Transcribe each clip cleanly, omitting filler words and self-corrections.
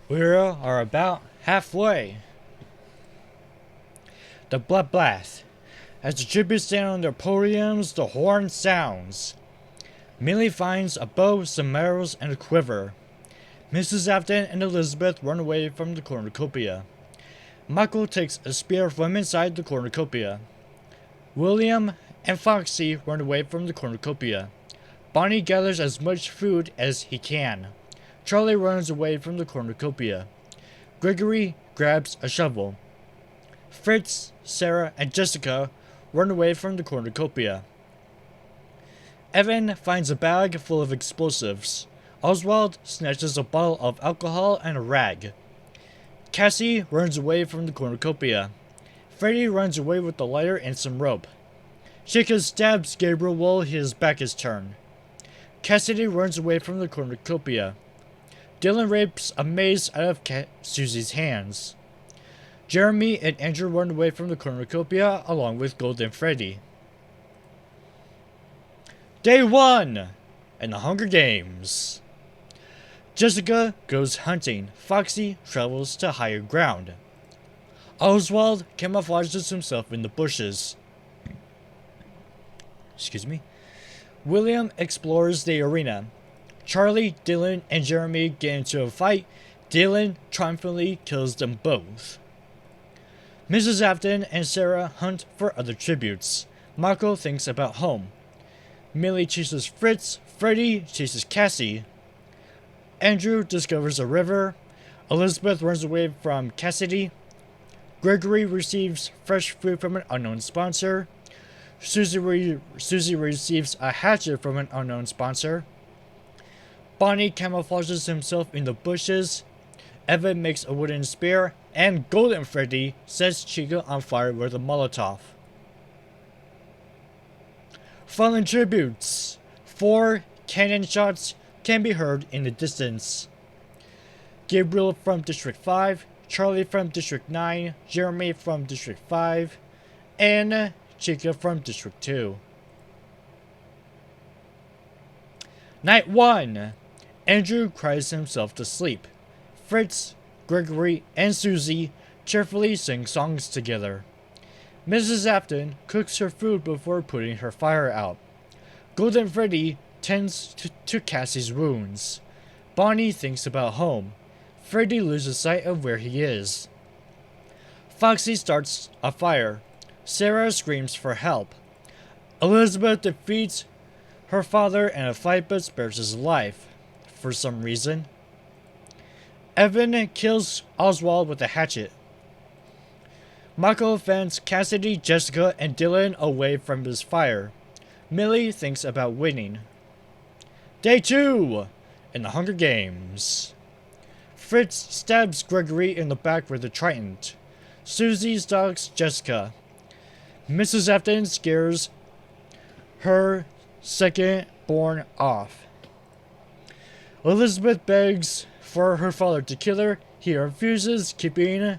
We are about halfway. The blood blast. As the tributes stand on their podiums, the horn sounds. Millie finds a bow, some arrows, and a quiver. Mrs. Afton and Elizabeth run away from the cornucopia. Michael takes a spear from inside the cornucopia. William and Foxy run away from the cornucopia. Bonnie gathers as much food as he can. Charlie runs away from the cornucopia. Gregory grabs a shovel. Fritz, Sarah, and Jessica run away from the cornucopia. Evan finds a bag full of explosives. Oswald snatches a bottle of alcohol and a rag. Cassie runs away from the cornucopia. Freddy runs away with the lighter and some rope. Chica stabs Gabriel while his back is turned. Cassidy runs away from the cornucopia. Dylan rapes a mace out of Susie's hands. Jeremy and Andrew run away from the cornucopia along with Golden Freddy. Day 1 in the Hunger Games. Jessica goes hunting. Foxy travels to higher ground. Oswald camouflages himself in the bushes. William explores the arena. Charlie, Dylan, and Jeremy get into a fight. Dylan triumphantly kills them both. Mrs. Afton and Sarah hunt for other tributes. Michael thinks about home. Millie chases Fritz. Freddy chases Cassie. Andrew discovers a river. Elizabeth runs away from Cassidy. Gregory receives fresh food from an unknown sponsor. Susie receives a hatchet from an unknown sponsor. Bonnie camouflages himself in the bushes. Evan makes a wooden spear. And Golden Freddy sets Chica on fire with a Molotov. Fallen tributes. 4 cannon shots can be heard in the distance. Gabriel from District 5, Charlie from District 9, Jeremy from District 5, and Chica from District 2. Night 1. Andrew cries himself to sleep. Fritz, Gregory, and Susie cheerfully sing songs together. Mrs. Afton cooks her food before putting her fire out. Golden Freddy tends to Cassie's wounds. Bonnie thinks about home. Freddy loses sight of where he is. Foxy starts a fire. Sarah screams for help. Elizabeth defeats her father in a fight but spares his life, for some reason. Evan kills Oswald with a hatchet. Michael fends Cassidy, Jessica, and Dylan away from his fire. Millie thinks about winning. Day 2 in the Hunger Games. Fritz stabs Gregory in the back with a trident. Susie stalks Jessica. Mrs. Afton scares her second-born off. Elizabeth begs for her father to kill her. He refuses, keeping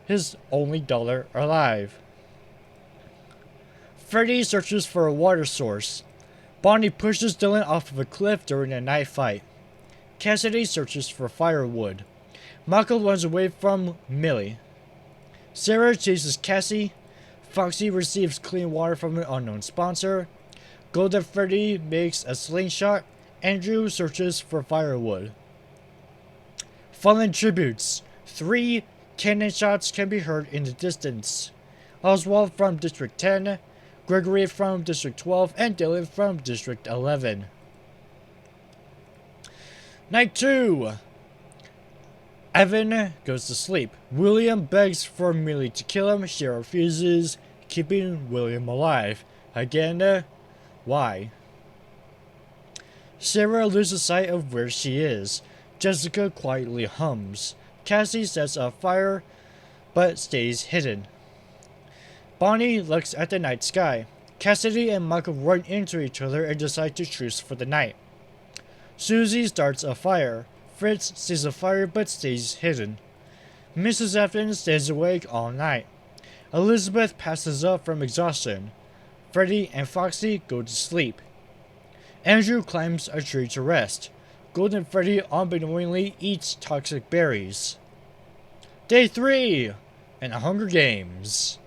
his only daughter alive. Freddy searches for a water source. Bonnie pushes Dylan off of a cliff during a night fight. Cassidy searches for firewood. Michael runs away from Millie. Sarah chases Cassie. Foxy receives clean water from an unknown sponsor. Golden Freddy makes a slingshot. Andrew searches for firewood. Fallen tributes. 3 cannon shots can be heard in the distance. Oswald from District 10, Gregory from District 12, and Dylan from District 11. Night 2. Evan goes to sleep. William begs for Millie to kill him. She refuses, keeping William alive. Again, why? Sarah loses sight of where she is. Jessica quietly hums. Cassie sets a fire, but stays hidden. Bonnie looks at the night sky. Cassidy and Michael run into each other and decide to truce for the night. Susie starts a fire. Fritz sees a fire but stays hidden. Mrs. Afton stays awake all night. Elizabeth passes out from exhaustion. Freddy and Foxy go to sleep. Andrew climbs a tree to rest. Golden Freddy unbeknowingly eats toxic berries. Day 3 in the Hunger Games.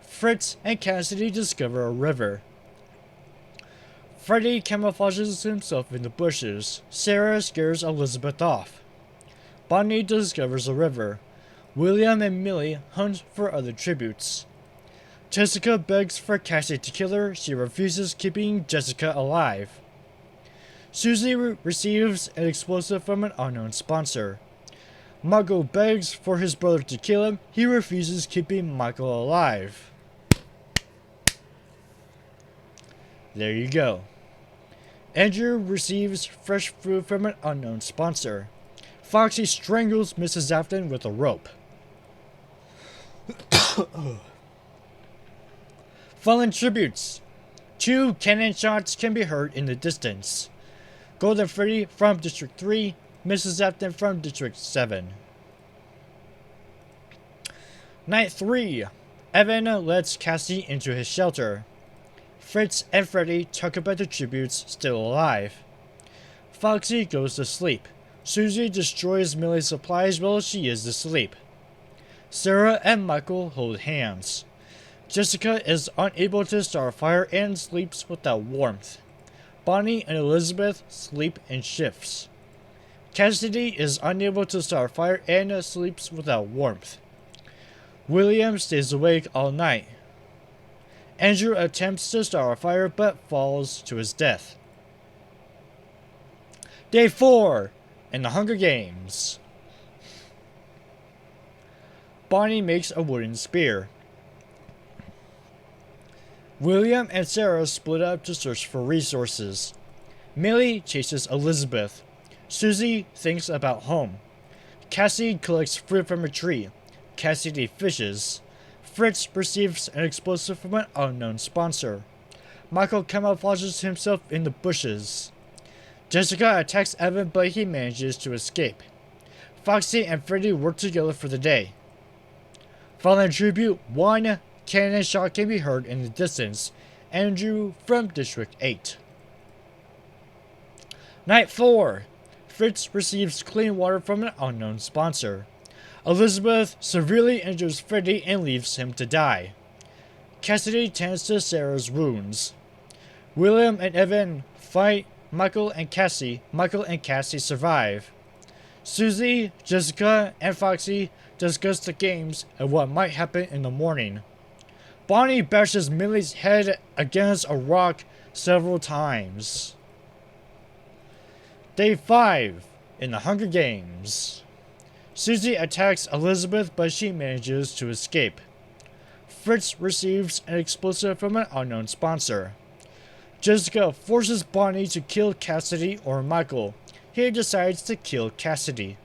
Fritz and Cassidy discover a river. Freddy camouflages himself in the bushes. Sarah scares Elizabeth off. Bonnie discovers a river. William and Millie hunt for other tributes. Jessica begs for Cassie to kill her. She refuses, keeping Jessica alive. Susie receives an explosive from an unknown sponsor. Michael begs for his brother to kill him. He refuses, keeping Michael alive. There you go. Andrew receives fresh food from an unknown sponsor. Foxy strangles Mrs. Afton with a rope. Fallen tributes. 2 cannon shots can be heard in the distance. Golden Freddy from District 3, Mrs. Afton from District 7. Night 3. Evan lets Cassie into his shelter. Fritz and Freddy talk about the tributes still alive. Foxy goes to sleep. Susie destroys Millie's supplies while she is asleep. Sarah and Michael hold hands. Jessica is unable to start a fire and sleeps without warmth. Bonnie and Elizabeth sleep in shifts. Cassidy is unable to start a fire and sleeps without warmth. William stays awake all night. Andrew attempts to start a fire but falls to his death. Day 4 in the Hunger Games. Bonnie makes a wooden spear. William and Sarah split up to search for resources. Millie chases Elizabeth. Susie thinks about home. Cassie collects fruit from a tree. Cassidy fishes. Fritz receives an explosive from an unknown sponsor. Michael camouflages himself in the bushes. Jessica attacks Evan, but he manages to escape. Foxy and Freddy work together for the day. Fallen tribute 1 cannon shot can be heard in the distance. Andrew from District 8. Night 4. Fritz receives clean water from an unknown sponsor. Elizabeth severely injures Freddy and leaves him to die. Cassidy tends to Sarah's wounds. William and Evan fight Michael and Cassie survive. Susie, Jessica, and Foxy discuss the games and what might happen in the morning. Bonnie bashes Millie's head against a rock several times. Day 5 in the Hunger Games. Susie attacks Elizabeth, but she manages to escape. Fritz receives an explosive from an unknown sponsor. Jessica forces Bonnie to kill Cassidy or Michael. He decides to kill Cassidy.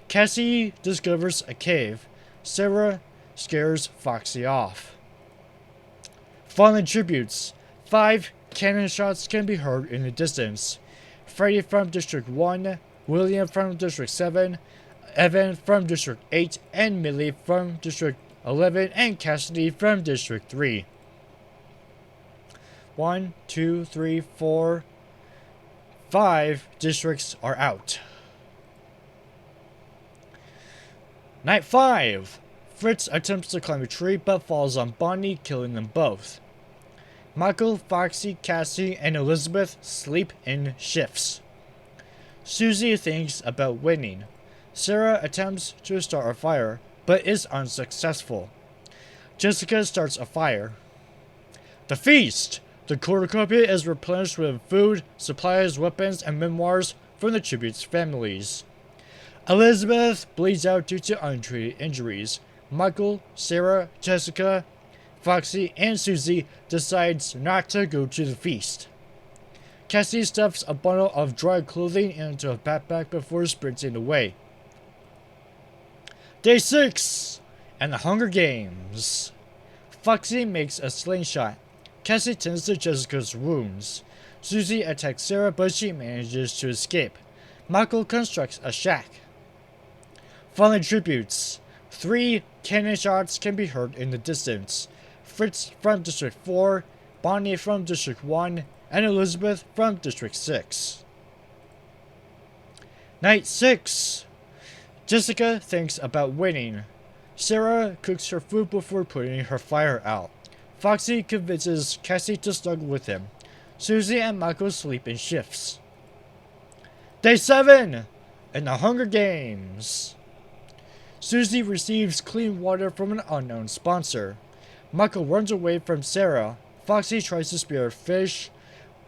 Cassie discovers a cave. Sarah scares Foxy off. Fallen tributes. 5 cannon shots can be heard in the distance. Freddy from District 1, William from District 7, Evan from District 8, and Millie from District 11, and Cassidy from District 3. 1, 2, 3, 4, 5 districts are out. Night 5. Fritz attempts to climb a tree but falls on Bonnie, killing them both. Michael, Foxy, Cassie, and Elizabeth sleep in shifts. Susie thinks about winning. Sarah attempts to start a fire, but is unsuccessful. Jessica starts a fire. The feast! The cornucopia is replenished with food, supplies, weapons, and memoirs from the tribute's families. Elizabeth bleeds out due to untreated injuries. Michael, Sarah, Jessica, Foxy, and Susie decides not to go to the feast. Cassie stuffs a bundle of dry clothing into a backpack before sprinting away. Day 6 and the Hunger Games. Foxy makes a slingshot. Cassie tends to Jessica's wounds. Susie attacks Sarah, but she manages to escape. Michael constructs a shack. Fallen tributes. 3 cannon shots can be heard in the distance. Fritz from District 4, Bonnie from District 1, and Elizabeth from District 6. Night 6. Jessica thinks about winning. Sarah cooks her food before putting her fire out. Foxy convinces Cassie to snuggle with him. Susie and Michael sleep in shifts. Day 7. In the Hunger Games. Susie receives clean water from an unknown sponsor. Michael runs away from Sarah. Foxy tries to spear a fish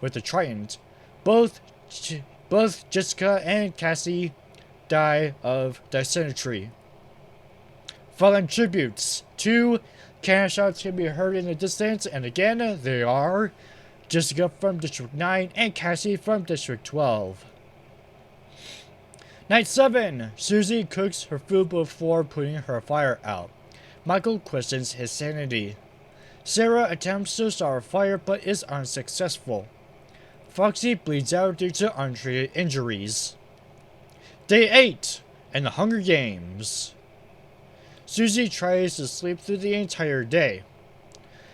with a trident. Both Jessica and Cassie die of dysentery. Fallen tributes. 2 cannon shots can be heard in the distance, and again, they are Jessica from District 9 and Cassie from District 12. Night 7. Susie cooks her food before putting her fire out. Michael questions his sanity. Sarah attempts to start a fire but is unsuccessful. Foxy bleeds out due to untreated injuries. Day 8. In the Hunger Games. Susie tries to sleep through the entire day.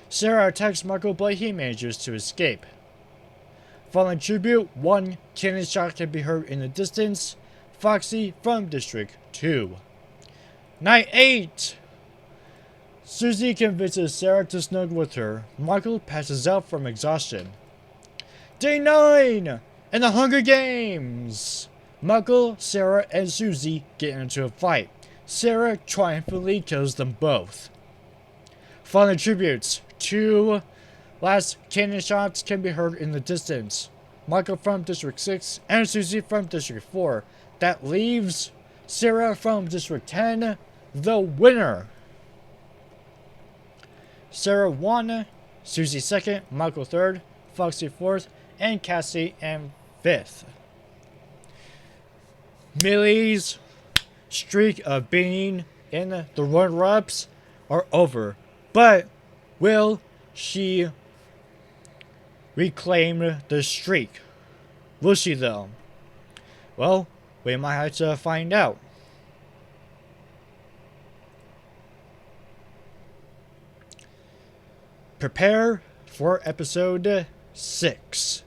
Sarah attacks Michael but he manages to escape. Fallen tribute. 1 cannon shot can be heard in the distance. Foxy from District 2. Night 8. Susie convinces Sarah to snuggle with her. Michael passes out from exhaustion. Day 9. In the Hunger Games. Michael, Sarah, and Susie get into a fight. Sarah triumphantly kills them both. Fallen tributes. 2 last cannon shots can be heard in the distance. Michael from District 6 and Susie from District 4. That leaves Sarah from District 10 the winner. Sarah won, Susie 2nd, Michael 3rd, Foxy 4th, and Cassie in 5th. Millie's streak of being in the runner-ups are over, but will she reclaim the streak? Will she though? Well, we might have to find out. Prepare for episode 6.